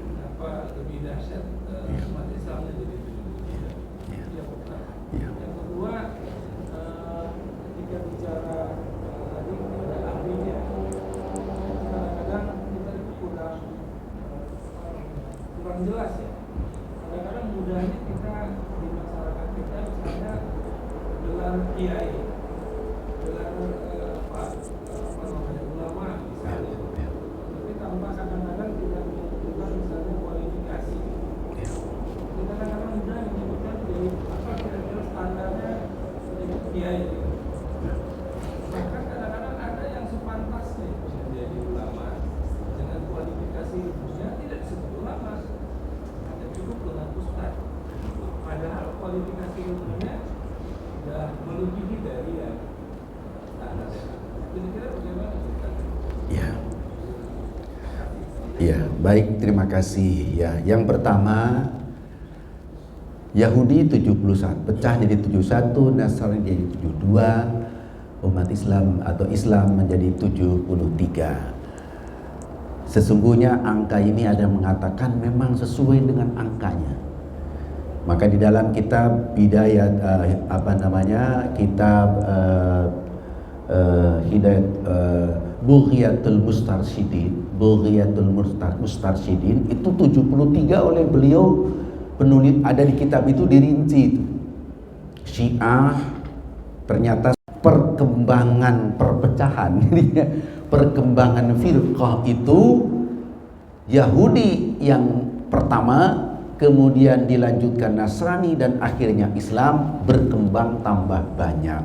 Yang kedua, ketika bicara tadi ada ahlinya, kadang-kadang kita kurang jelas ya. Kadang-kadang mudahnya kita di masyarakat kita misalnya gelar kiai, gelar ulama misalnya, tapi tanpa kadang-kadang tidak menentukan misalnya kualifikasi. Kita kadang-kadang mudah menyebutkan jadi apa kira-kira standarnya menjadi kiai. Bahkan kadang-kadang ada yang sepantasnya menjadi ulama dengan kualifikasi ilmunya tidak disebut ulama, hanya cukup dengan ustaz. Padahal kualifikasi ilmunya sudah melebihi dari yang standarnya. Kira-kira bagaimana ceritanya? Ya. Ya, baik, terima kasih. Ya, yang pertama, Yahudi 71 pecah jadi 71, Nasrani jadi 72, umat Islam atau Islam menjadi 73. Sesungguhnya angka ini ada yang mengatakan memang sesuai dengan angkanya. Maka di dalam kitab Bidayat kitab Hidayat Bughiyatul Mustarsyidin itu 73 oleh beliau penulis, ada di kitab itu dirinci itu. Syiah ternyata perkembangan perpecahan perkembangan firqah itu Yahudi yang pertama, kemudian dilanjutkan Nasrani dan akhirnya Islam berkembang tambah banyak.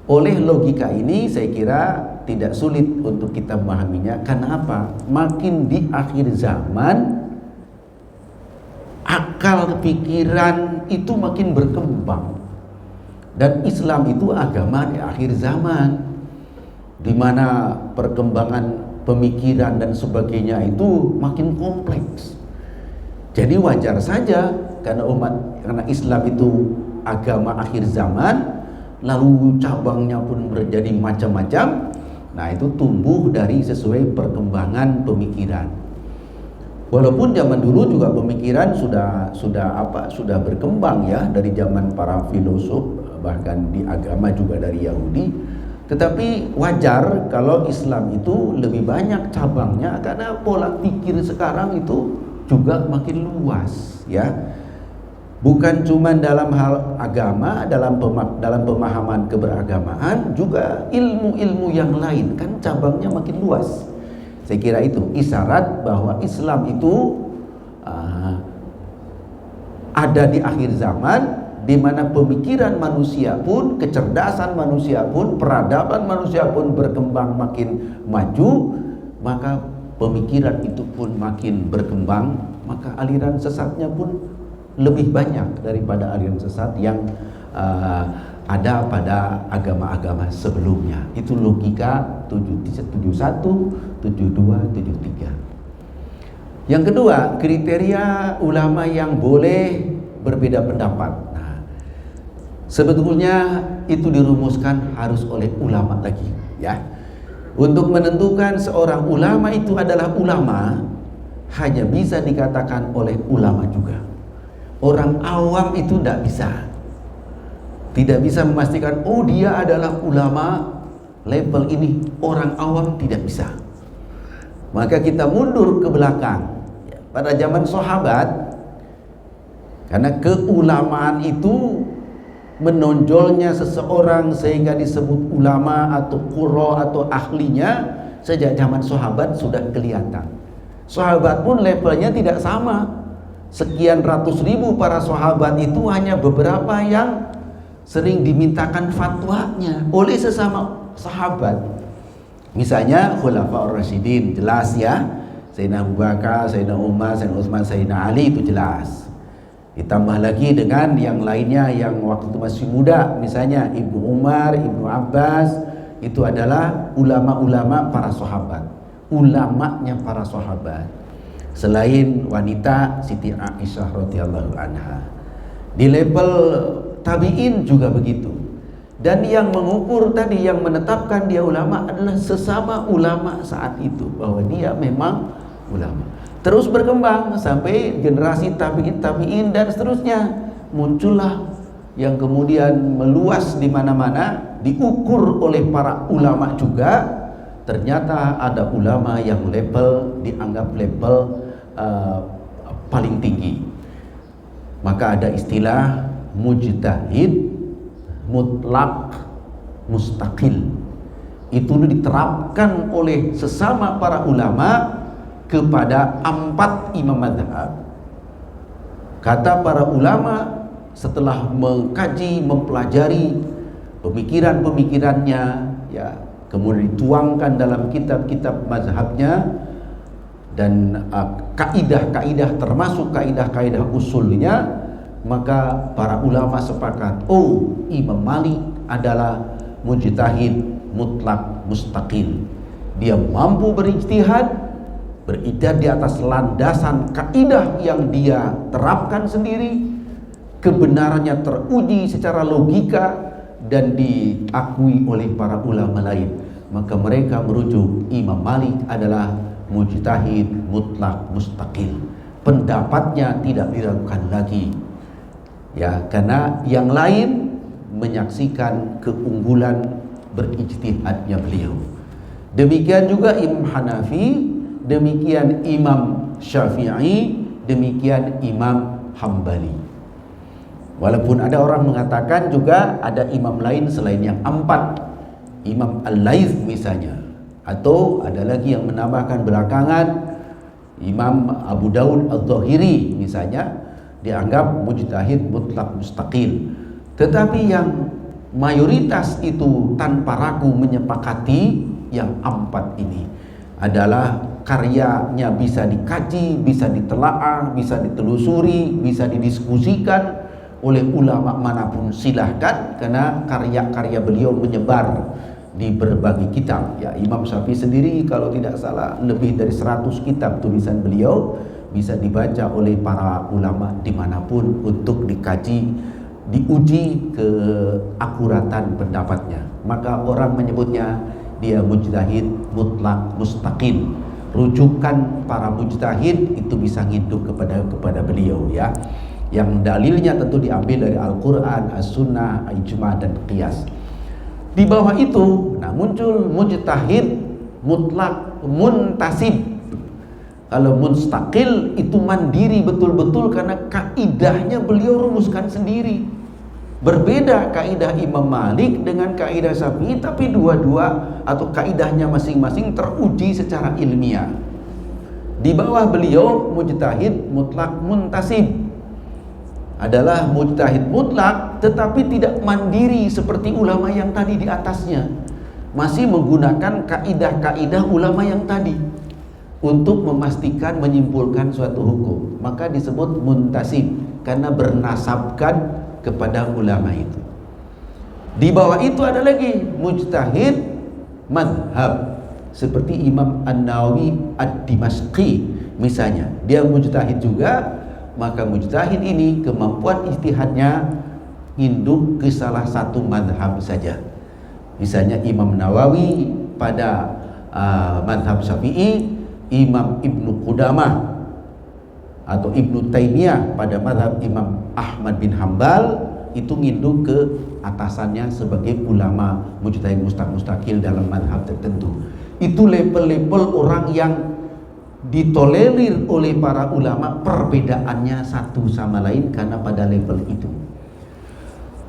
Oleh logika ini saya kira tidak sulit untuk kita memahaminya. Karena apa? Makin di akhir zaman akal pikiran itu makin berkembang. Dan Islam itu agama di akhir zaman. di mana perkembangan pemikiran dan sebagainya itu makin kompleks. Jadi wajar saja karena Islam itu agama akhir zaman, lalu cabangnya pun menjadi macam-macam. Nah, itu tumbuh dari sesuai perkembangan pemikiran. Walaupun zaman dulu juga pemikiran sudah berkembang ya, dari zaman para filosof, bahkan di agama juga dari Yahudi. Tetapi wajar kalau Islam itu lebih banyak cabangnya karena pola pikir sekarang itu juga makin luas ya. Bukan cuma dalam hal agama, dalam pemahaman keberagamaan, juga ilmu-ilmu yang lain kan cabangnya makin luas. Saya kira itu isyarat bahwa Islam itu ada di akhir zaman, di mana pemikiran manusia pun, kecerdasan manusia pun, peradaban manusia pun berkembang makin maju, maka pemikiran itu pun makin berkembang, maka aliran sesatnya pun lebih banyak daripada aliran sesat yang ada pada agama-agama sebelumnya. Itu logika 71, 72, 73. Yang kedua, kriteria ulama yang boleh berbeda pendapat. Nah, sebetulnya itu dirumuskan harus oleh ulama lagi, ya. Untuk menentukan seorang ulama itu adalah ulama, hanya bisa dikatakan oleh ulama juga. Orang awam itu tidak bisa memastikan, oh dia adalah ulama level ini. Orang awam tidak bisa. Maka kita mundur ke belakang pada zaman sahabat, karena keulamaan itu menonjolnya seseorang sehingga disebut ulama atau qurra atau ahlinya sejak zaman sahabat sudah kelihatan. Sahabat pun levelnya tidak sama. Sekian ratus ribu para sahabat itu hanya beberapa yang sering dimintakan fatwanya oleh sesama sahabat. Misalnya Khulafaur Rasyidin, jelas ya, Sayyidina Abu Bakar, Sayyidina Umar, Sayyidina Utsman, Sayyidina Ali, itu jelas. Ditambah lagi dengan yang lainnya yang waktu itu masih muda, misalnya Ibnu Umar, Ibnu Abbas, itu adalah ulama-ulama para sahabat, ulamanya para sahabat. Selain wanita, Siti Aisyah radhiyallahu anha. Di level tabi'in juga begitu. Dan yang mengukur tadi, yang menetapkan dia ulama adalah sesama ulama saat itu, bahwa dia memang ulama. Terus berkembang sampai generasi tabi'in dan seterusnya. Muncullah yang kemudian meluas di mana-mana, diukur oleh para ulama juga. Ternyata ada ulama yang dianggap level paling tinggi. Maka ada istilah mujtahid mutlak mustaqil. Itu diterapkan oleh sesama para ulama kepada 4 imam mazhab. Kata para ulama setelah mengkaji, mempelajari pemikiran-pemikirannya, ya, kemudian dituangkan dalam kitab-kitab mazhabnya dan kaidah-kaidah termasuk kaidah-kaidah usulnya, maka para ulama sepakat, oh, Imam Malik adalah mujtahid mutlak mustaqil. Dia mampu berijtihad, berijtihad di atas landasan kaidah yang dia terapkan sendiri, kebenarannya teruji secara logika dan diakui oleh para ulama lain. Maka mereka merujuk Imam Malik adalah mujtahid mutlak mustaqil. Pendapatnya tidak diragukan lagi, ya, karena yang lain menyaksikan keunggulan berijtihadnya beliau. Demikian juga Imam Hanafi, demikian Imam Syafi'i, demikian Imam Hambali. Walaupun ada orang mengatakan juga ada imam lain selain yang 4, Imam Al-Laits misalnya, atau ada lagi yang menambahkan belakangan Imam Abu Daud Al-Zahiri misalnya, dianggap mujtahid mutlak mustaqil. Tetapi yang mayoritas itu tanpa ragu menyepakati yang 4 ini adalah karyanya bisa dikaji, bisa ditelaah, bisa ditelusuri, bisa didiskusikan oleh ulama manapun, silahkan, karena karya-karya beliau menyebar di berbagai kitab. Ya, Imam Syafi'i sendiri kalau tidak salah lebih dari 100 kitab tulisan beliau bisa dibaca oleh para ulama dimanapun untuk dikaji, diuji keakuratan pendapatnya. Maka orang menyebutnya dia mujtahid mutlak mustaqim. Rujukan para mujtahid itu bisa nginduk kepada beliau, ya. Yang dalilnya tentu diambil dari Al-Quran, As-Sunnah, Ijma' dan Qiyas. Di bawah itu, nah muncul mujtahid mutlak muntasib. Kalau mustaqil itu mandiri betul-betul karena kaidahnya beliau rumuskan sendiri. Berbeda kaidah Imam Malik dengan kaidah Syafi'i, tapi dua-dua atau kaidahnya masing-masing teruji secara ilmiah. Di bawah beliau mujtahid mutlak muntasib adalah mujtahid mutlak tetapi tidak mandiri seperti ulama yang tadi di atasnya. Masih menggunakan kaidah-kaidah ulama yang tadi untuk memastikan menyimpulkan suatu hukum. Maka disebut muntasib karena bernasabkan kepada ulama itu. Di bawah itu ada lagi mujtahid madhab seperti Imam An-Nawawi Ad-Dimashqi misalnya, dia mujtahid juga. Maka mujtahid ini kemampuan ijtihadnya induk ke salah satu madhab saja. Misalnya Imam Nawawi pada madhab Syafi'i, Imam Ibnu Qudamah atau Ibnu Taimiyah pada madhab Imam Ahmad bin Hambal itu nginduk ke atasannya sebagai ulama mujtahid mustaqil dalam madhab tertentu. Itu level-level orang yang ditolerir oleh para ulama, perbedaannya satu sama lain karena pada level itu.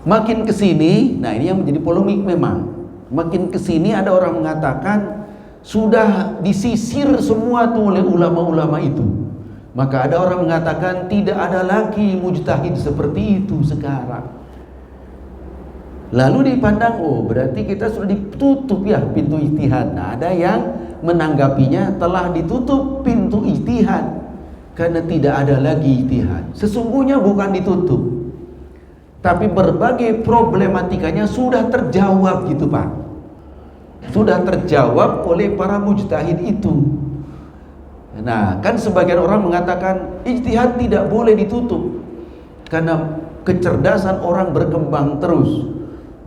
Makin kesini, nah ini yang menjadi polemik memang. Makin kesini ada orang mengatakan sudah disisir semua tuh oleh ulama-ulama itu. Maka ada orang mengatakan tidak ada lagi mujtahid seperti itu sekarang. Lalu dipandang, oh berarti kita sudah ditutup ya pintu ijtihad. Nah, ada yang menanggapinya telah ditutup pintu ijtihad karena tidak ada lagi ijtihad. Sesungguhnya bukan ditutup, tapi berbagai problematikanya sudah terjawab gitu Pak. Sudah terjawab oleh para mujtahid itu. Nah, kan sebagian orang mengatakan ijtihad tidak boleh ditutup karena kecerdasan orang berkembang terus.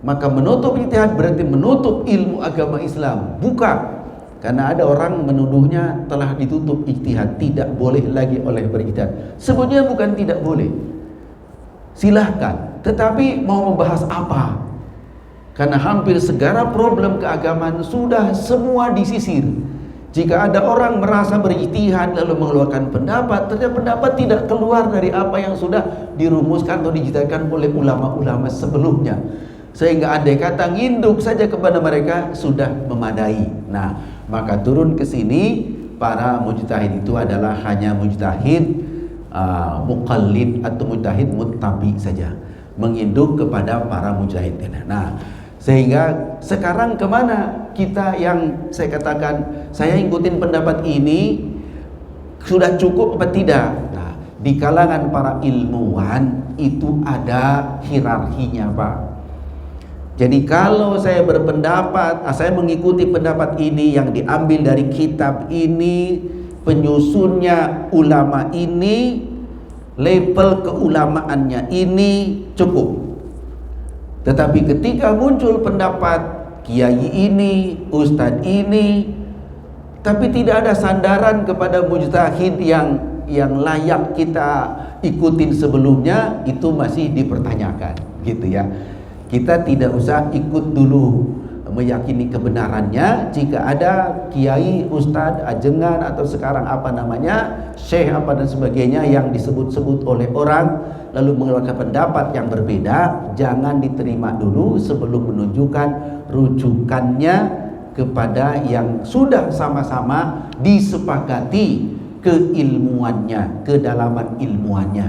Maka menutup ijtihad berarti menutup ilmu agama Islam. Bukan. Karena ada orang menuduhnya telah ditutup ijtihad, tidak boleh lagi oleh berijtihad. Sebenarnya bukan tidak boleh. Silahkan, tetapi mau membahas apa? Karena hampir segala problem keagamaan sudah semua disisir. Jika ada orang merasa berijtihad lalu mengeluarkan pendapat, ternyata pendapat tidak keluar dari apa yang sudah dirumuskan atau dijadikan oleh ulama-ulama sebelumnya. Sehingga andai kata nginduk saja kepada mereka sudah memadai. Nah, maka turun ke sini para mujtahid itu adalah hanya mujtahid muqallid atau mujtahid muttabi saja, menginduk kepada para mujtahid. Nah, sehingga sekarang kemana kita yang saya katakan saya ikutin pendapat ini sudah cukup apa tidak? Nah, di kalangan para ilmuwan itu ada hierarkinya Pak. Jadi kalau saya berpendapat, saya mengikuti pendapat ini yang diambil dari kitab ini, penyusunnya ulama ini, level keulamaannya ini cukup. Tetapi ketika muncul pendapat kiai ini, ustadz ini, tapi tidak ada sandaran kepada mujtahid yang layak kita ikutin sebelumnya, itu masih dipertanyakan, gitu ya. Kita tidak usah ikut dulu meyakini kebenarannya. Jika ada kiai, ustadz, ajengan atau sekarang apa namanya, syekh apa dan sebagainya yang disebut-sebut oleh orang lalu mengeluarkan pendapat yang berbeda, jangan diterima dulu sebelum menunjukkan rujukannya kepada yang sudah sama-sama disepakati keilmuannya, kedalaman ilmuannya.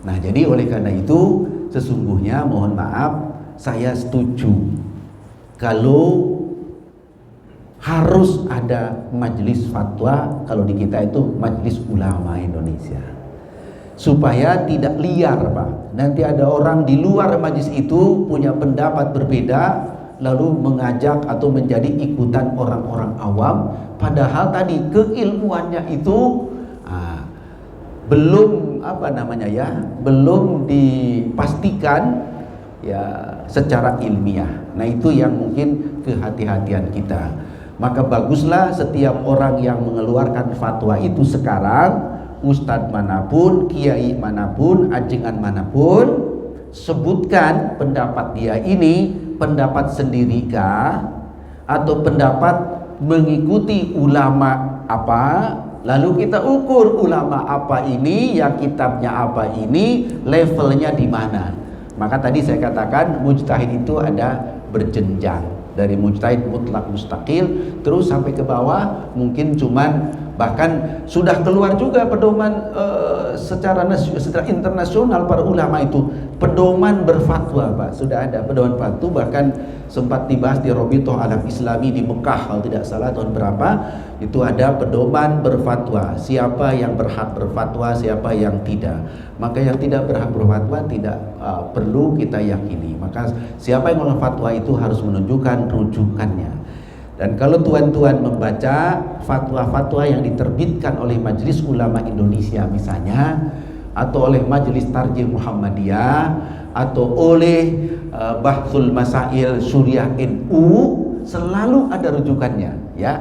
Nah, jadi oleh karena itu sesungguhnya mohon maaf, saya setuju kalau harus ada majelis fatwa, kalau di kita itu Majelis Ulama Indonesia, supaya tidak liar Pak. Nanti ada orang di luar majelis itu punya pendapat berbeda, lalu mengajak atau menjadi ikutan orang-orang awam, padahal tadi keilmuannya itu belum belum dipastikan ya secara ilmiah. Nah itu yang mungkin kehati-hatian kita. Maka baguslah setiap orang yang mengeluarkan fatwa itu sekarang, ustadz manapun, kiai manapun, ajengan manapun, sebutkan pendapat dia ini pendapat sendirikah atau pendapat mengikuti ulama apa, lalu kita ukur ulama apa ini, yang kitabnya apa ini, levelnya di mana. Maka tadi saya katakan mujtahid itu ada berjenjang, dari mujtahid mutlak mustaqil terus sampai ke bawah, mungkin cuman bahkan sudah keluar juga pedoman secara internasional para ulama itu pedoman berfatwa, Pak. Sudah ada pedoman fatwa, bahkan sempat dibahas di Robitoh Alam Islami di Mekah kalau tidak salah tahun berapa, itu ada pedoman berfatwa, siapa yang berhak berfatwa, siapa yang tidak. Maka yang tidak berhak berfatwa tidak perlu kita yakini. Maka siapa yang berfatwa itu harus menunjukkan rujukannya. Dan kalau tuan-tuan membaca fatwa-fatwa yang diterbitkan oleh Majelis Ulama Indonesia misalnya, atau oleh Majelis Tarjih Muhammadiyah, atau oleh Bahthul Masail Suriah NU, selalu ada rujukannya, ya.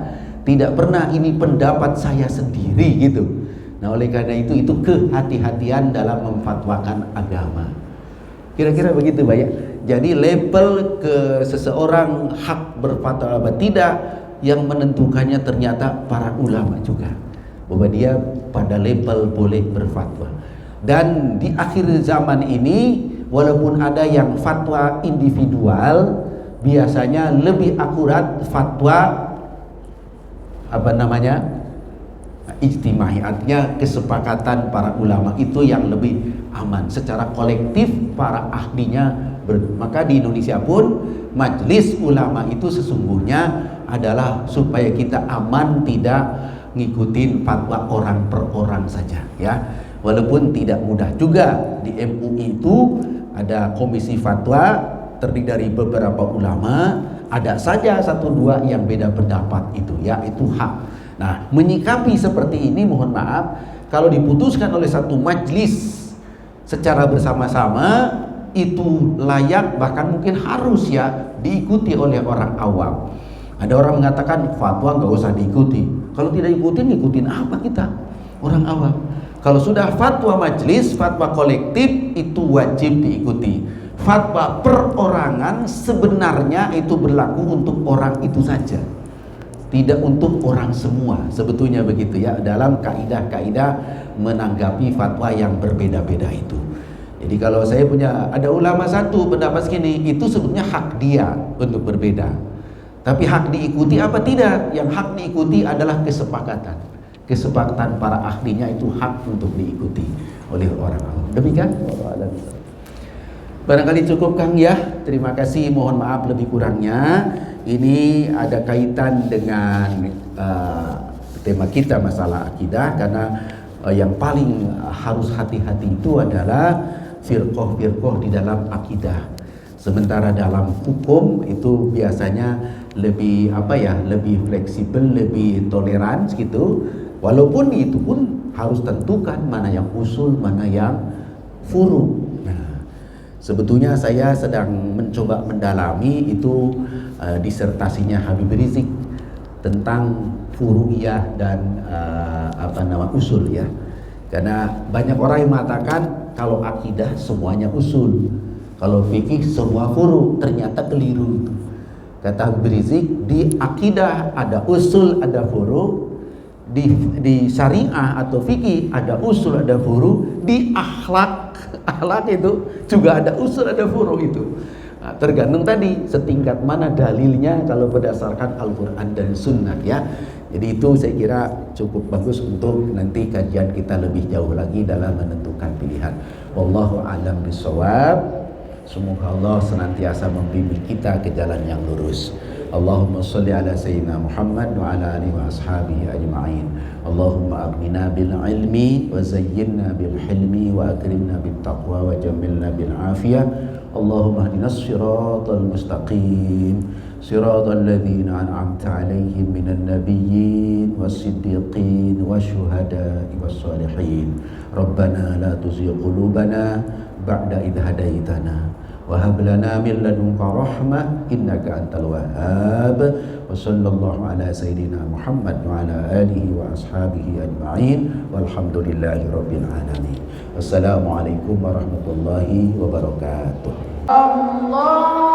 Tidak pernah ini pendapat saya sendiri gitu. Nah oleh karena itu kehati-hatian dalam memfatwakan agama. Kira-kira begitu, Pak ya. Jadi level ke seseorang hak berfatwa atau tidak, yang menentukannya ternyata para ulama juga, bahwa dia pada level boleh berfatwa. Dan di akhir zaman ini, walaupun ada yang fatwa individual, biasanya lebih akurat fatwa ijtimai, artinya kesepakatan para ulama itu yang lebih aman. Secara kolektif para ahlinya maka di Indonesia pun majelis ulama itu sesungguhnya adalah supaya kita aman, tidak ngikutin fatwa orang per orang saja, ya. Walaupun tidak mudah juga. Di MUI itu ada komisi fatwa terdiri dari beberapa ulama, ada saja satu dua yang beda pendapat, itu ya, itu hak. Nah, menyikapi seperti ini, mohon maaf, kalau diputuskan oleh satu majelis secara bersama-sama, itu layak, bahkan mungkin harus ya diikuti oleh orang awam. Ada orang mengatakan fatwa nggak usah diikuti. Kalau tidak ikutin apa kita? Orang awam. Kalau sudah fatwa majelis, fatwa kolektif itu wajib diikuti. Fatwa perorangan sebenarnya itu berlaku untuk orang itu saja, tidak untuk orang semua. Sebetulnya begitu ya, dalam kaidah-kaidah menanggapi fatwa yang berbeda-beda itu. Jadi kalau saya ada ulama satu pendapat segini, itu sebetulnya hak dia untuk berbeda. Tapi hak diikuti apa tidak? Yang hak diikuti adalah kesepakatan. Kesepakatan para ahlinya itu hak untuk diikuti oleh orang awam. Demikian. Barangkali cukup Kang ya. Terima kasih, mohon maaf lebih kurangnya. Ini ada kaitan dengan tema kita masalah akidah, karena yang paling harus hati-hati itu adalah firqah-firqah di dalam akidah. Sementara dalam hukum itu biasanya lebih lebih fleksibel, lebih toleran gitu. Walaupun itu pun harus tentukan mana yang usul, mana yang furu'. Nah, sebetulnya saya sedang mencoba mendalami itu disertasinya Habib Rizik tentang furu'iyah dan usul ya. Karena banyak orang yang mengatakan kalau akidah semuanya usul, kalau fikih semua furu'. Ternyata keliru itu. Kata Habib Rizik, di akidah ada usul, ada furu'. Di syariah atau fikih ada usul, ada furu'. Di akhlak itu juga ada usul, ada furu' itu. Nah, tergantung tadi setingkat mana dalilnya kalau berdasarkan Al-Quran dan Sunnah ya. Jadi itu saya kira cukup bagus untuk nanti kajian kita lebih jauh lagi dalam menentukan pilihan. Wallahu a'lam bishawab. Semoga Allah senantiasa membimbing kita ke jalan yang lurus. Allahumma sholli ala sayyidina Muhammad wa ala alihi wa ashabihi ajma'in. Allahumma aghnina bil ilmi wa zayyinna bil hilmi wa akrimna bit taqwa wa jammilna bil afiyah. Allahumma ihdinas siratal mustaqim, siratal ladzina an'amta 'alaihim minan nabiyyin was-siddiqin wasyuhada'i was-shalihin. Rabbana la tuzigh qulubana ba'da idh hadaitana wa hab lana min ladunka rahmah innaka antal wahhab. Wa sallallahu ala sayyidina Muhammad wa ala alihi wa ashabihi ajma'in walhamdulillahi rabbil alamin. Wassalamualaikum warahmatullahi wabarakatuh. Allah